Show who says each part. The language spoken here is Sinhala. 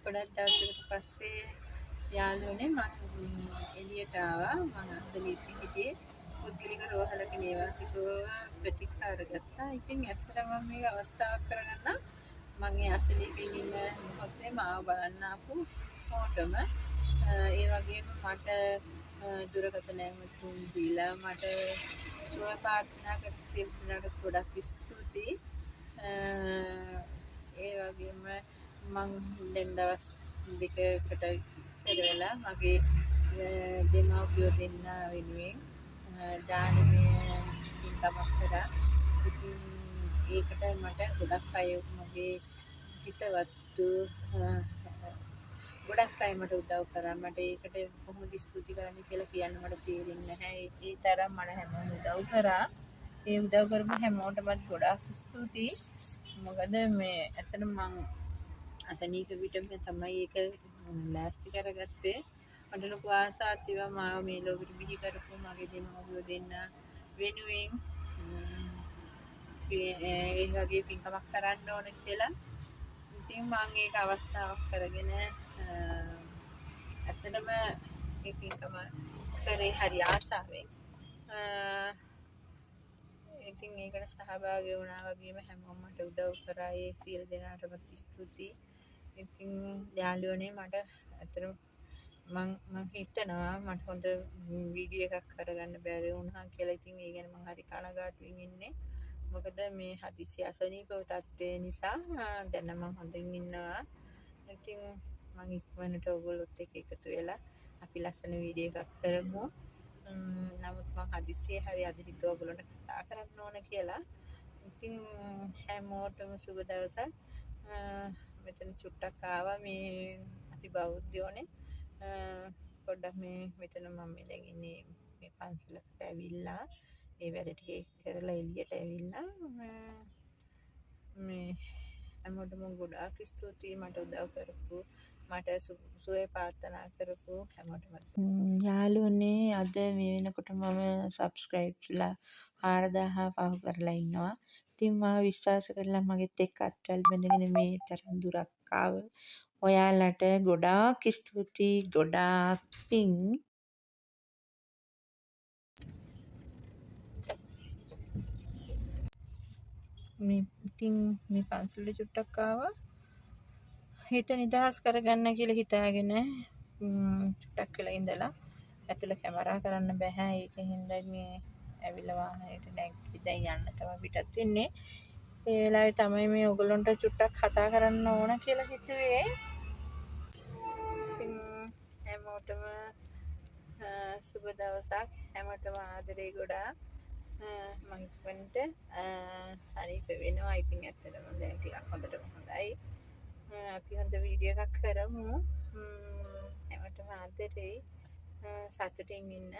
Speaker 1: ගොඩක් දවසකට පස්සේ යාළුවනේ මම එළියට ආවා. මම අසනීපෙ හිටියේ. පුද්ගලික රෝහලක නේවාසිකව ප්‍රතිකාර ගත්තා. ඉතින් ඇත්තටම මම මේක අවස්ථාවක් කරගන්නම්. මම ඒ අසනීපෙන් ඉන්න මොහොතේ මාව බලන්න ආපු හැමෝටම ඒ වගේම මට දුරකථන ඇමතුම් දීලා මට සුව ප්‍රාර්ථනා කරපු සියලු දෙනාට ගොඩක් ස්තුතියි. ඒ වගේම මං දැන් දවස් දෙකකට ඉස්සර වෙලා මගේ දෙමව්පියෝ දෙන්නා වෙනුවෙන් දානමය පින්කමක් කරා. ඉතින් ඒකට මට ගොඩක් අය මගේ හිතවත්තු ගොඩක් අය මට උදව් කරා. මට ඒකට කොහොමද ස්තුති කරන්න කියලා කියන්න මට තේරෙන්නේ නැහැ. ඒ තරම් මට හැමෝම උදව් කරා. ඒ උදව් කරපු හැමෝටමත් ගොඩාක් ස්තුතියි. මොකද මේ ඇත්තටම මං අසනීප පිටම තමයි ඒක ලෑස්ති කරගත්තේ. මට ලොකු ආසාවක් තිබ්බා මාව මේ ලෝකෙට බිහි කරපු මගේ දෙමව්පියෝ දෙන්න වෙනුවෙන් ඒ වගේ පින්කමක් කරන්න ඕන කියලා. ඉතින් මම ඒක අවස්ථාවක් කරගෙන ඇත්තටම මේ පින්කම කරේ හරි ආසාවෙන්. ඉතින් ඒකට සහභාගී වුණා වගේම හැමෝම මට උදව් කරා. ඒ සියලු දෙනාටම ස්තුතියි. ඉතින් යාළුවනේ මට ඇත්තටම මං හිතනවා මට හොඳ වීඩියෝ එකක් කරගන්න බැරි වුණා කියලා. ඉතින් ඒ ගැන මං හරි කනගාටුවෙන් ඉන්නේ. මොකද මේ හදිසි අසනීප තත්ත්වය නිසා දැන් මං හොඳින් ඉන්නවා. ඉතින් මං ඉක්මනට ඔයගොල්ලොත් එක්ක එකතු වෙලා අපි ලස්සන වීඩියෝ එකක් කරමු. නමුත් මං හදිස්සියේ හරි අද හිතුවා ඔයගොල්ලන්ට කතා කරන්න ඕන කියලා. ඉතින් හැමෝටම සුබ දවසක්. මෙතන චුට්ටක් ආවා මේ අපි බෞද්ධයෝනේ. පොඩ්ඩක් මේ මෙතන මම දැන් ඉන්නේ මේ පන්සලකට ඇවිල්ලා ඒ වැඩ ටික කරලා එළියට ඇවිල්ලා මේ හැමෝටම ගොඩාක් ස්තුතියි මට උදව් කරපු මට සුවය ප්‍රාර්ථනා කරපු හැමෝටම. යාළුවනේ අද මේ වෙනකොට මම සබ්ස්ක්‍රයිබ්ලා 4000 පහු කරලා ඉන්නවා. ඉතින් මම විශ්වාස කරලා මගෙත් එක්ක අත්වැල් බැඳගෙන මේ තරම් දුරක් ආව ඔයාලට ගොඩාක් ස්තුතියි. ගොඩාක් පිං. මේ ඉතින් මේ පන්සලට චුට්ටක් ආවා. හිත නිදහස් කරගන්න කියලා හිතාගෙන චුට්ටක් වෙලා ඉඳලා ඇතුළ කැමරා කරන්න බෑ. ඒකින්ද මේ ඇවිල්ලා වාහනේට නැග්ගි දැන් යන්න තමයි පිටත් වෙන්නේ. ඒ වෙලාවේ තමයි මේ ඔයගොල්ලන්ට චුට්ටක් කතා කරන්න ඕන කියලා හිතුවේ. ඉතින් හැමෝටම සුබ දවසක්. හැමෝටම ආදරේ ගොඩාක්. මම ඉක්මනට සනීප වෙනවා. ඉතින් ඇත්තටම දැන් ටිකක් හොඳටම හොඳයි. අපි හොඳ වීඩියෝ එකක් කරමු. හැමෝටම ආදරේ. සතුටින් ඉන්න.